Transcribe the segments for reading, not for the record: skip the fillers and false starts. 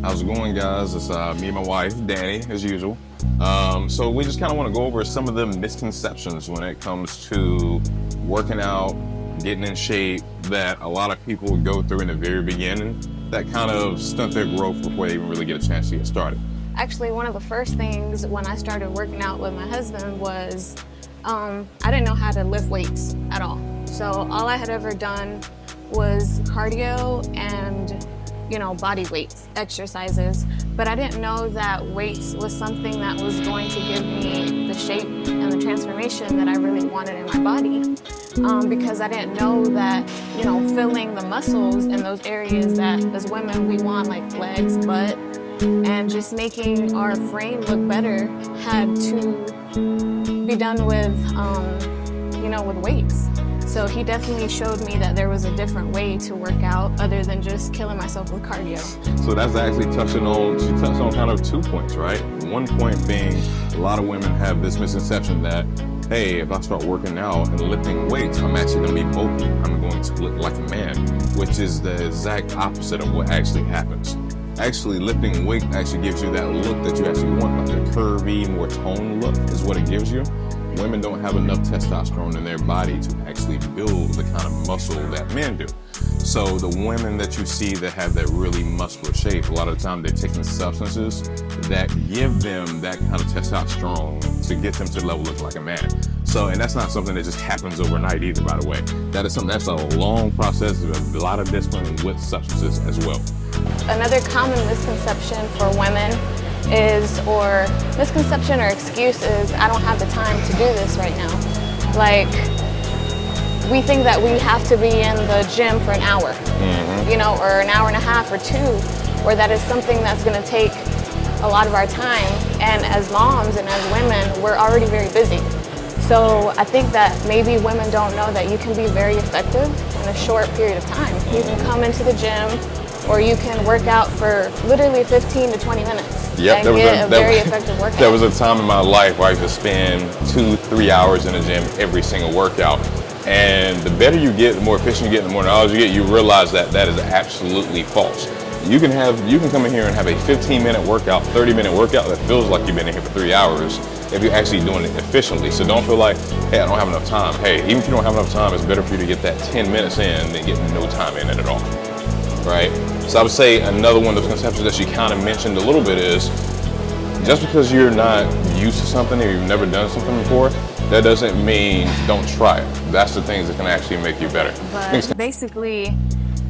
How's it going, guys? It's me and my wife, Danny, as usual. So we just kind of want to go over some of the misconceptions when it comes to working out, getting in shape, that a lot of people go through in the very beginning that kind of stunt their growth before they even really get a chance to get started. Actually, one of the first things when I started working out with my husband was I didn't know how to lift weights at all. So all I had ever done was cardio and body weights exercises, but I didn't know that weights was something that was going to give me the shape and the transformation that I really wanted in my body, because I didn't know that filling the muscles in those areas that as women we want, like legs, butt, and just making our frame look better had to be done with with weights. So he definitely showed me that there was a different way to work out other than just killing myself with cardio. So that's actually she touched on kind of 2 points, right? One point being a lot of women have this misconception that, hey, if I start working out and lifting weights, I'm actually going to be bulky. I'm going to look like a man, which is the exact opposite of what actually happens. Actually, lifting weight actually gives you that look that you actually want, like a curvy, more toned look is what it gives you. Women don't have enough testosterone in their body to actually build the kind of muscle that men do. So the women that you see that have that really muscular shape, a lot of the time they're taking substances that give them that kind of testosterone to get them to the level looking like a man. So, and that's not something that just happens overnight either, by the way. That is something that's a long process with a lot of discipline with substances as well. Another common misconception for women or excuse is, I don't have the time to do this right now. Like, we think that we have to be in the gym for an hour, or an hour and a half or two, or that is something that's gonna take a lot of our time. And as moms and as women, we're already very busy. So I think that maybe women don't know that you can be very effective in a short period of time. You can come into the gym, or you can work out for literally 15 to 20 minutes. Yep, and get a very effective workout. There was a time in my life where I used to spend 2-3 hours in the gym every single workout. And the better you get, the more efficient you get, the more knowledge you get, you realize that that is absolutely false. You can come in here and have a 15-minute workout, 30-minute workout that feels like you've been in here for 3 hours if you're actually doing it efficiently. So don't feel like, hey, I don't have enough time. Hey, even if you don't have enough time, it's better for you to get that 10 minutes in than getting no time in it at all. Right? So I would say another one of those conceptions that she kind of mentioned a little bit is, just because you're not used to something or you've never done something before, that doesn't mean don't try it. That's the things that can actually make you better. But basically,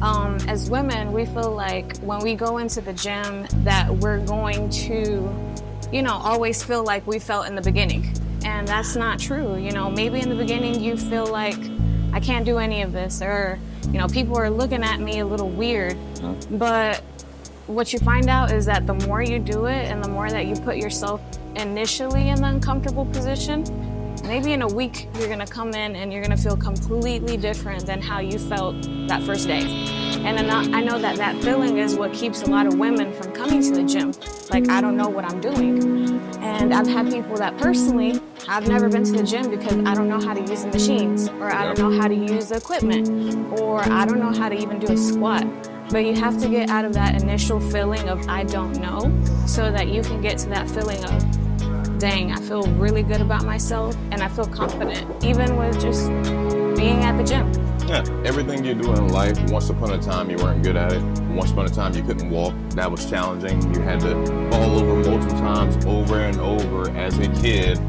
as women, we feel like when we go into the gym that we're going to, always feel like we felt in the beginning. And that's not true. Maybe in the beginning you feel like, I can't do any of this, or people are looking at me a little weird. But what you find out is that the more you do it and the more that you put yourself initially in the uncomfortable position, maybe in a week you're gonna come in and you're gonna feel completely different than how you felt that first day. And I know that feeling is what keeps a lot of women from coming to the gym. Like, I don't know what I'm doing. And I've had people that personally, I've never been to the gym because I don't know how to use the machines, or I don't know how to use the equipment, or I don't know how to even do a squat. But you have to get out of that initial feeling of I don't know, so that you can get to that feeling of, dang, I feel really good about myself and I feel confident, even with just being at the gym. Yeah, everything you do in life, once upon a time you weren't good at it. Once upon a time you couldn't walk, that was challenging. You had to fall over multiple times over and over as a kid,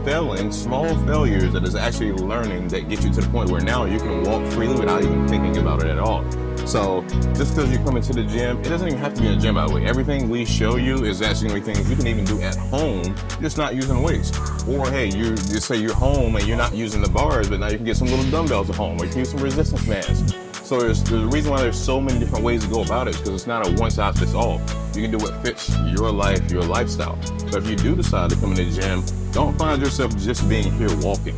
failing small failures that is actually learning that get you to the point where now you can walk freely without even thinking about it at all. So just because you come into the gym, it doesn't even have to be in a gym, by the way. Everything we show you is actually going to be things you can even do at home, just not using weights. Or hey, you just say you're home and you're not using the bars, but now you can get some little dumbbells at home, or you can use some resistance bands. So there's the reason why there's so many different ways to go about it is because it's not a one size fits all. You can do what fits your life, your lifestyle. But if you do decide to come in the gym, don't find yourself just being here walking,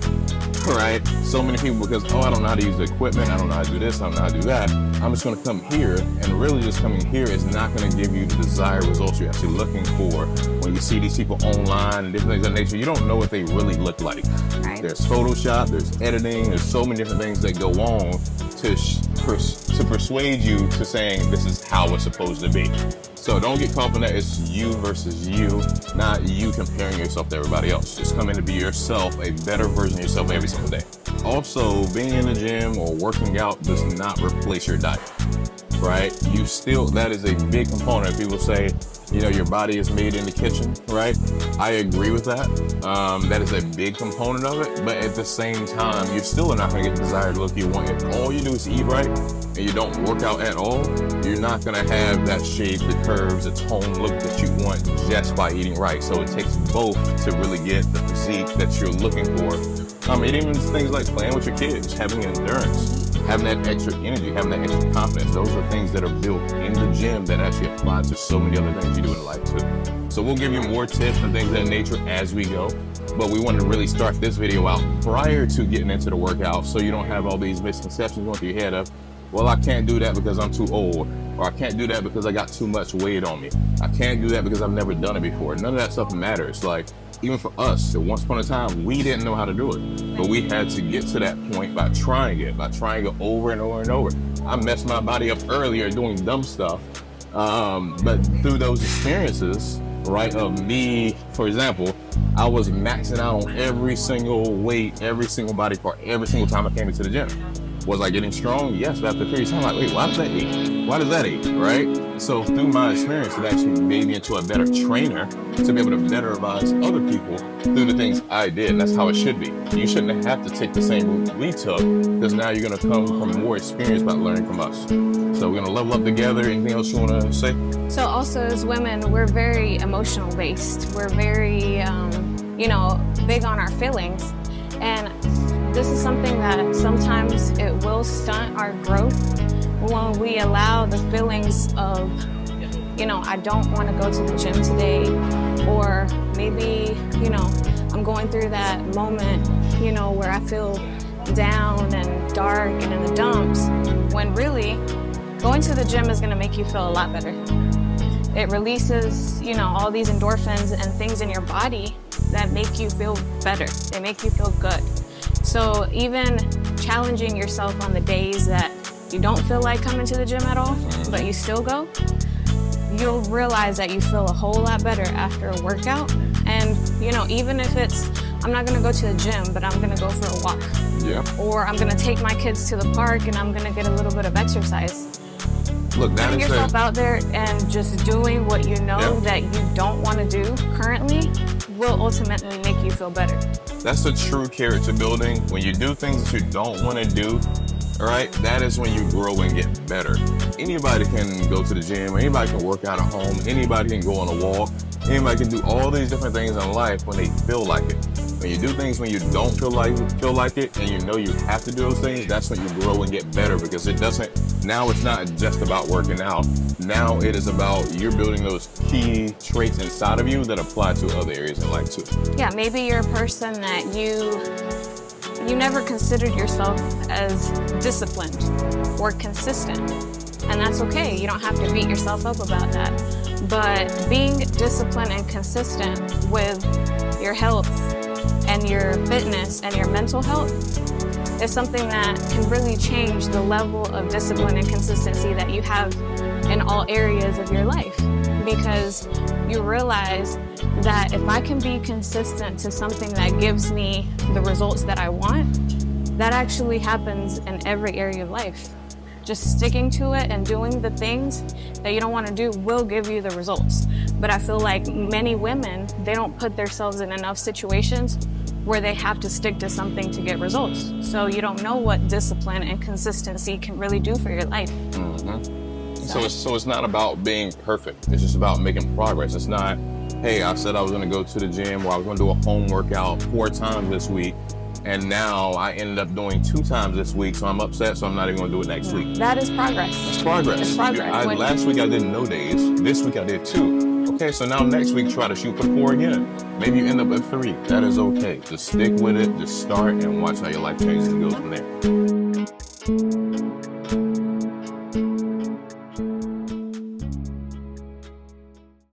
right? So many people, because, I don't know how to use the equipment, I don't know how to do this, I don't know how to do that. I'm just gonna come here, and really just coming here is not gonna give you the desired results you're actually looking for. When you see these people online and different things of that nature, you don't know what they really look like. Right. There's Photoshop, there's editing, there's so many different things that go on to to persuade you to saying this is how it's supposed to be. So don't get caught up in that it's you versus you, not you comparing yourself to everybody else. Just come in to be yourself, a better version of yourself every single day. Also, being in the gym or working out does not replace your diet, right? That is a big component. People say, your body is made in the kitchen, right? I agree with that. That is a big component of it. But at the same time, you're still not going to get the desired look you want. If all you do is eat right and you don't work out at all, you're not going to have that shape, the curves, the tone look that you want just by eating right. So it takes both to really get the physique that you're looking for. And even things like playing with your kids, having endurance, having that extra energy, having that extra confidence. Those are things that are built in the gym that actually apply to so many other things you do in life too. So we'll give you more tips and things of that nature as we go. But we want to really start this video out prior to getting into the workout so you don't have all these misconceptions going through your head of, well, I can't do that because I'm too old, or I can't do that because I got too much weight on me. I can't do that because I've never done it before. None of that stuff matters. Like, even for us, at once upon a time, we didn't know how to do it. But we had to get to that point by trying it over and over and over. I messed my body up earlier doing dumb stuff. But through those experiences, right, of me, for example, I was maxing out on every single weight, every single body part, every single time I came into the gym. Was I getting strong? Yes, but after a period of time, I'm like, wait, why does that ache? Why does that ache, right? So through my experience, it actually made me into a better trainer to be able to better advise other people through the things I did. And that's how it should be. You shouldn't have to take the same route we took, because now you're going to come from more experience by learning from us. So we're going to level up together. Anything else you want to say? So also as women, we're very emotional based. We're very, big on our feelings. And this is something that sometimes it will stunt our growth when we allow the feelings of, I don't want to go to the gym today, or maybe, I'm going through that moment, where I feel down and dark and in the dumps, when really going to the gym is going to make you feel a lot better. It releases, all these endorphins and things in your body that make you feel better. They make you feel good. So even challenging yourself on the days that you don't feel like coming to the gym at all, but you still go, you'll realize that you feel a whole lot better after a workout. And, even if it's, I'm not going to go to the gym, but I'm going to go for a walk. Yeah. Or I'm going to take my kids to the park and I'm going to get a little bit of exercise. Look, putting yourself out there and just doing what you know that you don't want to do currently will ultimately make you feel better. That's the true character building. When you do things that you don't want to do, all right, that is when you grow and get better. Anybody can go to the gym, anybody can work out at home, anybody can go on a walk, anybody can do all these different things in life when they feel like it. When you do things when you don't feel like it, and you know you have to do those things, that's when you grow and get better, because now it's not just about working out. Now it is about you're building those key traits inside of you that apply to other areas in life too. Yeah, maybe you're a person that you never considered yourself as disciplined or consistent. And that's okay. You don't have to beat yourself up about that. But being disciplined and consistent with your health and your fitness and your mental health is something that can really change the level of discipline and consistency that you have in all areas of your life. Because you realize that if I can be consistent to something that gives me the results that I want, that actually happens in every area of life. Just sticking to it and doing the things that you don't want to do will give you the results. But I feel like many women, they don't put themselves in enough situations where they have to stick to something to get results. So you don't know what discipline and consistency can really do for your life. Mm-hmm. So it's not about being perfect. It's just about making progress. It's not, hey, I said I was going to go to the gym, or I was going to do a home workout 4 times this week, and now I ended up doing 2 times this week, so I'm upset, so I'm not even going to do it next week. That is progress. It's progress. It's progress. Last week I did no days. This week I did 2. Okay, so now next week try to shoot for 4 again. Maybe you end up at 3. That is okay. Just stick with it. Just start and watch how your life changes and goes from there.